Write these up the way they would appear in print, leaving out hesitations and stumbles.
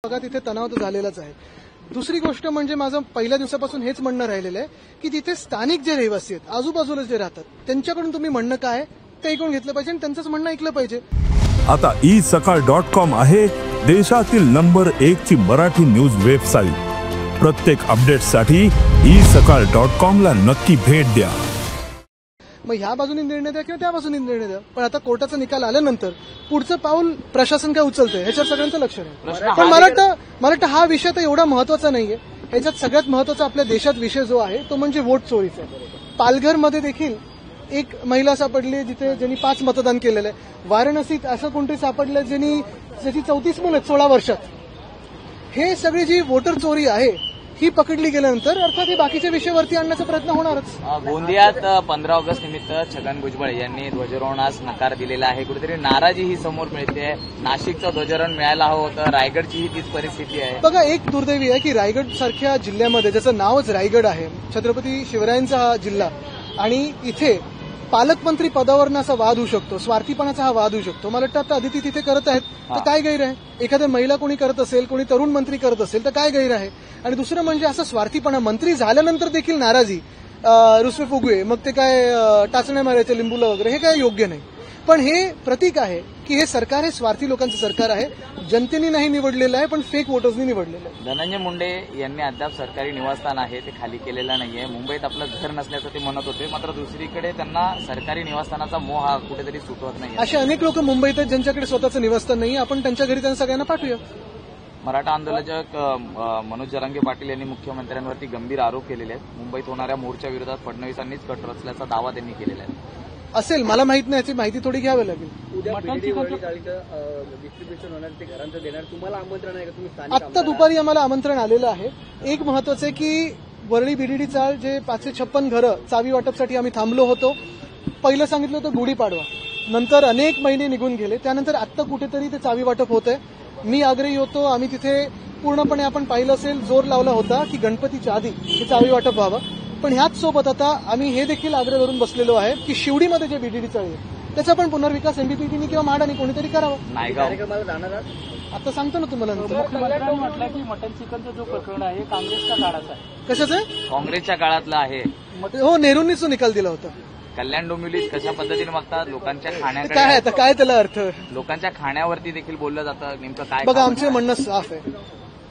बघा तिथे तणाव तर झालेलाच आहे. दुसरी गोष्ट म्हणजे माझं पहिल्या दिवसापासून हेच म्हणणं राहिलेलं आहे की तिथे स्थानिक जे रहिवासी आहेत, आजूबाजूला जे राहतात, त्यांच्याकडून तुम्ही म्हणणं काय ते ऐकून घेतलं पाहिजे आणि त्यांचंच म्हणणं ऐकलं पाहिजे. आता isakal.com आहे देशातील नंबर 1 ची मराठी न्यूज वेबसाईट. प्रत्येक अपडेटसाठी isakal.com ला नक्की भेट द्या. मग ह्या बाजूने निर्णय द्या किंवा त्या बाजूने निर्णय द्या, पण आता कोर्टाचा निकाल आल्यानंतर पुढचं पाऊल प्रशासन काय उचलतंय ह्याच्यावर सगळ्यांचं लक्ष आहे. पण मला वाटतं हा विषय तर एवढा महत्वाचा नाहीये. ह्याच्यात सगळ्यात महत्वाचा आपल्या देशात विषय जो आहे तो म्हणजे वोट चोरीचा. पालघरमध्ये देखील एक महिला सापडली ज्यांनी 5 मतदान केलेलं आहे. वाराणसीत असं कोणतरी सापडलं ज्याची 34 मुलं आहेत 16 वर्षात. हे सगळी जी वोटर चोरी आहे ही पकडली गेल्यानंतर अर्थात हे बाकीच्या विषयावरती आणण्याचा प्रयत्न होणारच. गोंदियात 15 ऑगस्ट निमित्त छगन भुजबळ यांनी ध्वजारोहणास नकार दिलेला आहे. कुठेतरी नाराजी ही समोर मिळते. नाशिकचं ध्वजारोहण मिळायला हवं होतं, रायगडची ही तीच परिस्थिती आहे. बघा, एक दुर्दैवी आहे की रायगड सारख्या जिल्ह्यामध्ये, ज्याचं नावच रायगड आहे, छत्रपती शिवरायांचा हा जिल्हा, आणि इथे पालकमंत्री पदावरनं असा वाद होऊ शकतो, स्वार्थीपणाचा हा वाद होऊ शकतो. मला वाटतं आता अदिती तिथे करत आहेत तर काय गैर आहे? एखाद्या महिला कोणी करत असेल, कोणी तरुण मंत्री करत असेल तर काय गैर आहे? आणि दुसरं म्हणजे असं स्वार्थीपणा, मंत्री झाल्यानंतर देखील नाराजी, रुसवे फुगवे, मग ते काय टाचण्या मारायचे लिंबूला वगैरे, हे काय योग्य नाही. पण हे प्रतीक आहे की हे सरकार हे स्वार्थी लोकांचं सरकार आहे. जनतेने नाही निवडलेलं आहे, पण फेक वोटर्सनी निवडलेलं आहे. धनंजय मुंडे यांनी अद्याप सरकारी निवासस्थान आहे ते खाली केलेलं नाहीये. मुंबईत आपलं घर नसल्याचं ते म्हणत होते, मात्र दुसरीकडे त्यांना सरकारी निवासस्थानाचा मोह हा कुठेतरी सुटवत नाही. असे अनेक लोक मुंबईत आहेत ज्यांच्याकडे स्वतःचं निवासस्थान नाही. आपण त्यांच्या घरी त्यांना सगळ्यांना पाठवूया. मराठा आंदोलक मनोज जरांगे पाटील यांनी मुख्यमंत्र्यांवरती गंभीर आरोप केलेले आहेत. मुंबईत होणाऱ्या मोर्चाविरोधात फडणवीसांनीच कट रचल्याचा दावा त्यांनी केलेला आहे. असेल, मला माहित नाही, याची माहिती थोडी घ्यावी लागेल. डिस्ट्रीब्युशन होणार ते घरांचं देणार, तुम्हाला आमंत्रण आहे का? तुम्ही आत्ता दुपारी आम्हाला आमंत्रण आलेलं आहे. एक महत्वाचं आहे की वरळी बीडीडी चाळ जे 556 घरं चावी वाटपसाठी आम्ही थांबलो होतो. पहिलं सांगितलं होतं गुढीपाडवा, नंतर अनेक महिने निघून गेले, त्यानंतर आत्ता कुठेतरी ते चावी वाटप होतंय. मी आग्रही होतो, आम्ही तिथे पूर्णपणे आपण पाहिलं असेल जोर लावला होता की गणपतीच्या आधी हे चावी वाटप व्हावं. पण ह्याच सोबत आता आम्ही हे देखील आग्रह धरून बसलेलो आहे की शिवडीमध्ये जे बीडीडी चाळी आहे त्याचा पण पुनर्विकास एमबीपीटीनी किंवा म्हाडानी कोणीतरी करावा. कार्यक्रमाला जाणार आता सांगतो ना तुम्हाला. मुख्यमंत्र्यांनी म्हटलं की मटन चिकनचं जो प्रकरण आहे काँग्रेसच्या काळाचा आहे. कशाचं आहे? काँग्रेसच्या काळातलं आहे. हो, नेहरूंनीच तो निकाल दिला होता. कल्याण डोंबिवली कशा पद्धतीने बघतात? लोकांच्या खाण्याकडे काय आता काय त्याला अर्थ? लोकांच्या खाण्यावरती देखील बोललं जातं. नेमकं काय? बघा, आमचं म्हणणं साफ आहे.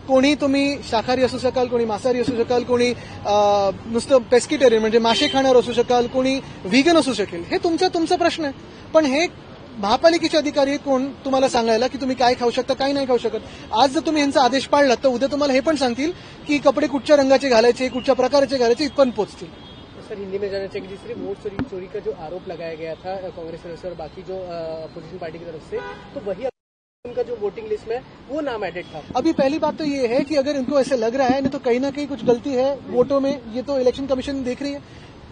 कोणी तुम्ही शाकाहारी असू शकाल, कोणी मांसाहारी असू शकाल, कोणी नुसतं पेस्किटेरियन म्हणजे मासे खाणार असू शकाल, कोणी व्हिगन असू शकेल. हे तुमचा प्रश्न आहे. पण हे महापालिकेचे अधिकारी कोण तुम्हाला सांगायला की तुम्ही काय खाऊ शकता, काय नाही खाऊ शकत? आज जर तुम्ही यांचा आदेश पाळला तर उद्या तुम्हाला हे पण सांगतील की कपडे कुठच्या रंगाचे घालायचे, कुठच्या प्रकारचे घालायचे, इथपर्यंत पोहोचतील. सर, हिंदी में जाना चाहिए कि दूसरी वोट चोरी का जो आरोप लगाया गया था कांग्रेस सदस्य और बाकी जो अपोजिशन पार्टी की तरफ से, तो वही उनका जो वोटिंग लिस्ट में वो नाम एडेड था. अभी पहली बात तो ये है कि अगर इनको ऐसे लग रहा है नहीं तो कहीं ना कहीं कुछ गलती है वोटों में, ये तो इलेक्शन कमीशन देख रही है.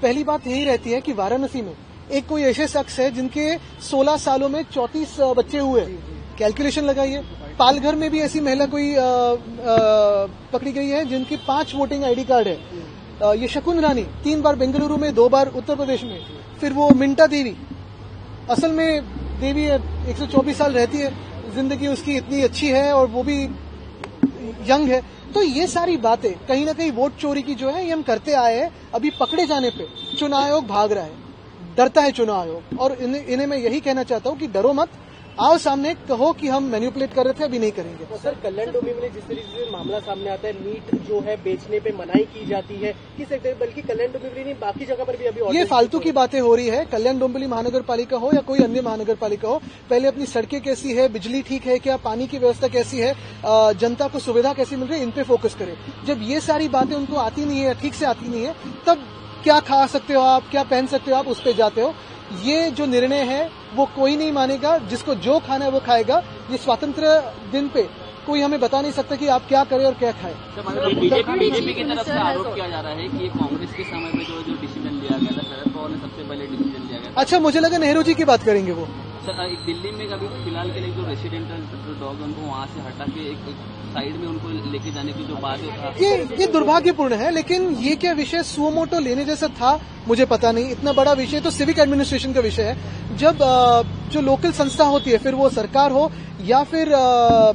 पहली बात यही रहती है कि वाराणसी में एक कोई ऐसे शख्स है जिनके 16 सालों में 34 बच्चे हुए. कैलकुलेशन लगाइए. पालघर में भी ऐसी महिला कोई पकड़ी गई है जिनकी 5 वोटिंग आईडी कार्ड है. ये शकुन रानी 3 बार बेंगलुरु में, 2 बार उत्तर प्रदेश में. फिर वो मिंटा देवी, असल में देवी 124 साल रहती है, जिंदगी उसकी इतनी अच्छी है और वो भी यंग है. तो ये सारी बातें कहीं ना कहीं वोट चोरी की जो है ये हम करते आए हैं. अभी पकड़े जाने पे चुनाव आयोग भाग रहा है, डरता है चुनाव आयोग. और इन्हें मैं यही कहना चाहता हूं कि डरो मत, आओ सामने कहो कि हम मैनिपुलेट कर रहे थे, अभी नहीं करेंगे. तो सर, कल्याण डोंबिवली में जिस तरीके से मामला सामने आता है, मीट जो है बेचने पे मनाही की जाती है, किस सेक्टर, बल्कि कल्याण डोंबिवली नहीं बाकी जगह पर भी अभी ये फालतू की बातें हो रही है. कल्याण डोंबिवली महानगर पालिका हो या कोई अन्य महानगर पालिका हो, पहले अपनी सड़कें कैसी है, बिजली ठीक है क्या, पानी की व्यवस्था कैसी है, जनता को सुविधा कैसी मिल रही है, इन पे फोकस करें. जब ये सारी बातें उनको आती नहीं है, ठीक से आती नहीं है, तब क्या खा सकते हो आप, क्या पहन सकते हो आप, उस पर जाते हो. ये जो निर्णय है वो कोई नहीं मानेगा. जिसको जो खाना है वो खाएगा. ये स्वातंत्र्य दिन पे कोई हमें बता नहीं सकता कि आप क्या करें और क्या खाएं. बीजेपी की तरफ से आरोप किया जा रहा है कि ये कांग्रेस के समय में जो डिसीजन लिया गया था, शरद पवार ने सबसे पहले डिसीजन लिया गया. अच्छा, मुझे लगा नेहरू जी की बात करेंगे वो. सर एक दिल्ली में अभी फिलहाल के लिए जो रेसिडेंटल डॉग उनको वहाँ से हटा के एक साइड में उनको लेके जाने की जो बात है, ये दुर्भाग्यपूर्ण है। लेकिन ये क्या विषय सुओ मोटो लेने जैसा था मुझे पता नहीं। इतना बड़ा विषय तो सिविक एडमिनिस्ट्रेशन का विषय है। जब जो लोकल संस्था होती है, फिर वो सरकार हो या फिर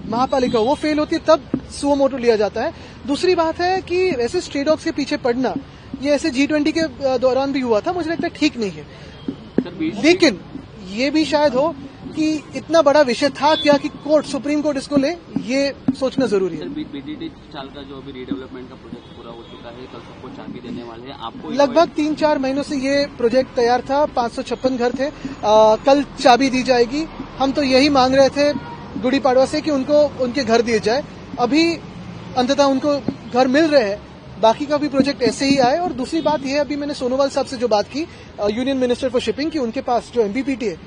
महापालिका हो, वो फेल होती है तब सुओ मोटो लिया जाता है। दूसरी बात है कि ऐसे स्ट्रे डॉग्स के पीछे पड़ना, ये ऐसे G20 के दौरान भी हुआ था, मुझे लगता है ठीक नहीं है। लेकिन ये भी शायद हो कि इतना बड़ा विषय था क्या कि सुप्रीम कोर्ट इसको ले, ये सोचना जरूरी है। BDD चाल का जो अभी रीडेवलपमेंट का प्रोजेक्ट पूरा हो चुका है, कल सबको चाबी देने वाले हैं आपको। लगभग 3-4 महीनों से ये प्रोजेक्ट तैयार था, 556 घर थे। कल चाबी दी जाएगी। हम तो यही मांग रहे थे गुड़ी पाड़वा से कि उनको उनके घर दिए जाए। अभी अंततः उनको घर मिल रहे हैं। बाकी का भी प्रोजेक्ट ऐसे ही आए। और दूसरी बात यह है, अभी मैंने सोनोवाल साहब से जो बात की, यूनियन मिनिस्टर फॉर शिपिंग की, उनके पास जो MBPT है,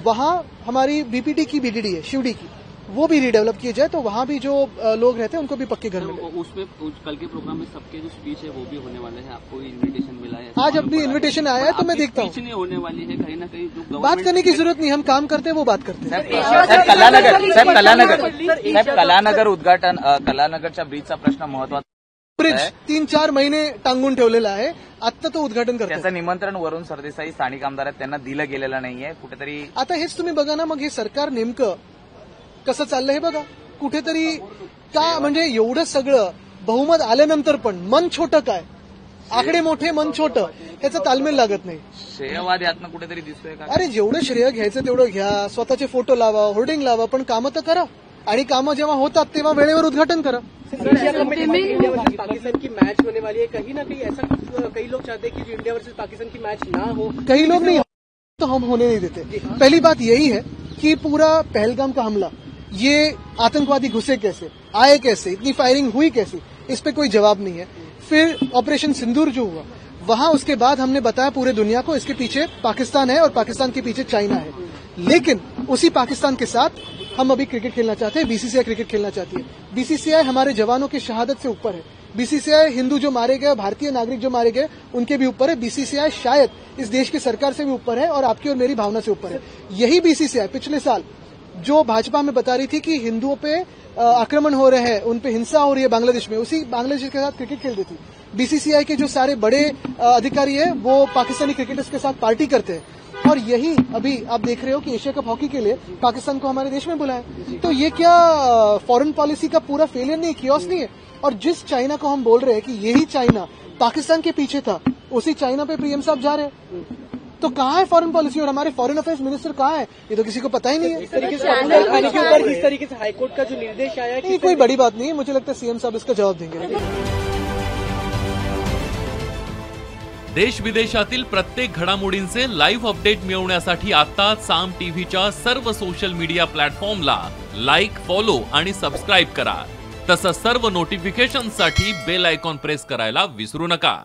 वहां हमारी BPT की BDD है, शिवडी की, वो भी रीडेवलप किए जाए तो वहां भी जो लोग रहते हैं उनको भी पक्के घर मिले। उसमें कल के प्रोग्राम में सबके जो स्पीच है वो भी होने वाले हैं। आपको इन्विटेशन मिला है? आज अपनी इन्विटेशन आया है तो मैं देखता हूँ। नहीं होने वाली है, कहीं ना कहीं जो बात करने की जरूरत नहीं, हम काम करते हैं, वो बात करते हैं। कलानगर उद्घाटन, कलानगरच्या ब्रिजचा प्रश्न महत्वाचा ब्रिज 3-4 महिने टांगून ठेवलेला आहे, आता तो उद्घाटन करतो। त्याचं निमंत्रण वरुण सरदेसाई स्थानिक आमदार आहेत त्यांना दिलं गेलेलं नाहीये कुठेतरी। आता हेच तुम्ही बघा ना, मग हे सरकार नेमकं कसं चाललंय हे बघा। कुठेतरी का म्हणजे एवढं सगळं बहुमत आल्यानंतर पण मन छोटं काय, आकडे मोठे मन छोटं, ह्याचा तालमेल लागत नाही। श्रेयवाद यातनं कुठेतरी दिसतोय का? अरे जेवढं श्रेय घ्यायचं तेवढं घ्या, स्वतःचे फोटो लावा, होर्डिंग लावा, पण कामं तर करा। आणि कामं जेव्हा होतात तेव्हा वेळेवर उद्घाटन करा। इंडिया वर्सेस पाकिस्तान की मैच होने वाली है, कहीं ना कहीं ऐसा कई लोग चाहते हैं कि जो इंडिया वर्सेस पाकिस्तान की मैच ना हो। कई लोग नहीं, तो हम होने नहीं देते। पहली बात यही है कि पूरा पहलगाम का हमला, ये आतंकवादी घुसे कैसे, आए कैसे, इतनी फायरिंग हुई कैसे, इस पे कोई जवाब नहीं है। फिर ऑपरेशन सिंदूर जो हुआ वहां, उसके बाद हमने बताया पूरे दुनिया को इसके पीछे पाकिस्तान है और पाकिस्तान के पीछे चाइना है। लेकिन उसी पाकिस्तान के साथ हम अभी क्रिकेट खेलना चाहते हैं, BCCI क्रिकेट खेलना चाहती है। BCCI हमारे जवानों की शहादत से ऊपर है। BCCI हिंदू जो मारे गए, भारतीय नागरिक जो मारे गए, उनके भी ऊपर है। BCCI शायद इस देश की सरकार से भी ऊपर है और आपकी और मेरी भावना से ऊपर है। यही BCCI पिछले साल जो भाजपा में बता रही थी कि हिंदुओं पे आक्रमण हो रहे हैं, उन पे हिंसा हो रही है बांग्लादेश में, उसी बांग्लादेश के साथ क्रिकेट खेल रही थी। BCCI के जो सारे बड़े अधिकारी है वो पाकिस्तानी क्रिकेटर्स के साथ पार्टी करते हैं। और यही अभी आप देख रहे हो कि एशिया कप हॉकी के लिए पाकिस्तान को हमारे देश में बुलाया। तो ये क्या फॉरेन पॉलिसी का पूरा फेलियर नहीं, कियोस नहीं है? और जिस चाइना को हम बोल रहे हैं कि यही चाइना पाकिस्तान के पीछे था, उसी चाइना पे PM साहब जा रहे हैं। तो कहाँ है फॉरेन पॉलिसी और हमारे फॉरेन अफेयर्स मिनिस्टर कहाँ है? ये तो किसी को पता ही नहीं है। इस तरीके से आने के ऊपर इस तरीके से हाईकोर्ट का जो निर्देश आया है, कोई बड़ी बात नहीं है। मुझे लगता है CM साहब इसका जवाब देंगे। देश विदेशातील प्रत्येक घडामोडींचे लाईव्ह अपडेट मिळवण्यासाठी आता साम टीव्हीच्या सर्व सोशल मीडिया प्लॅटफॉर्मला लाईक, फॉलो आणि सबस्क्राईब करा। तसंच सर्व नोटिफिकेशनसाठी बेल आयकॉन प्रेस करायला विसरू नका।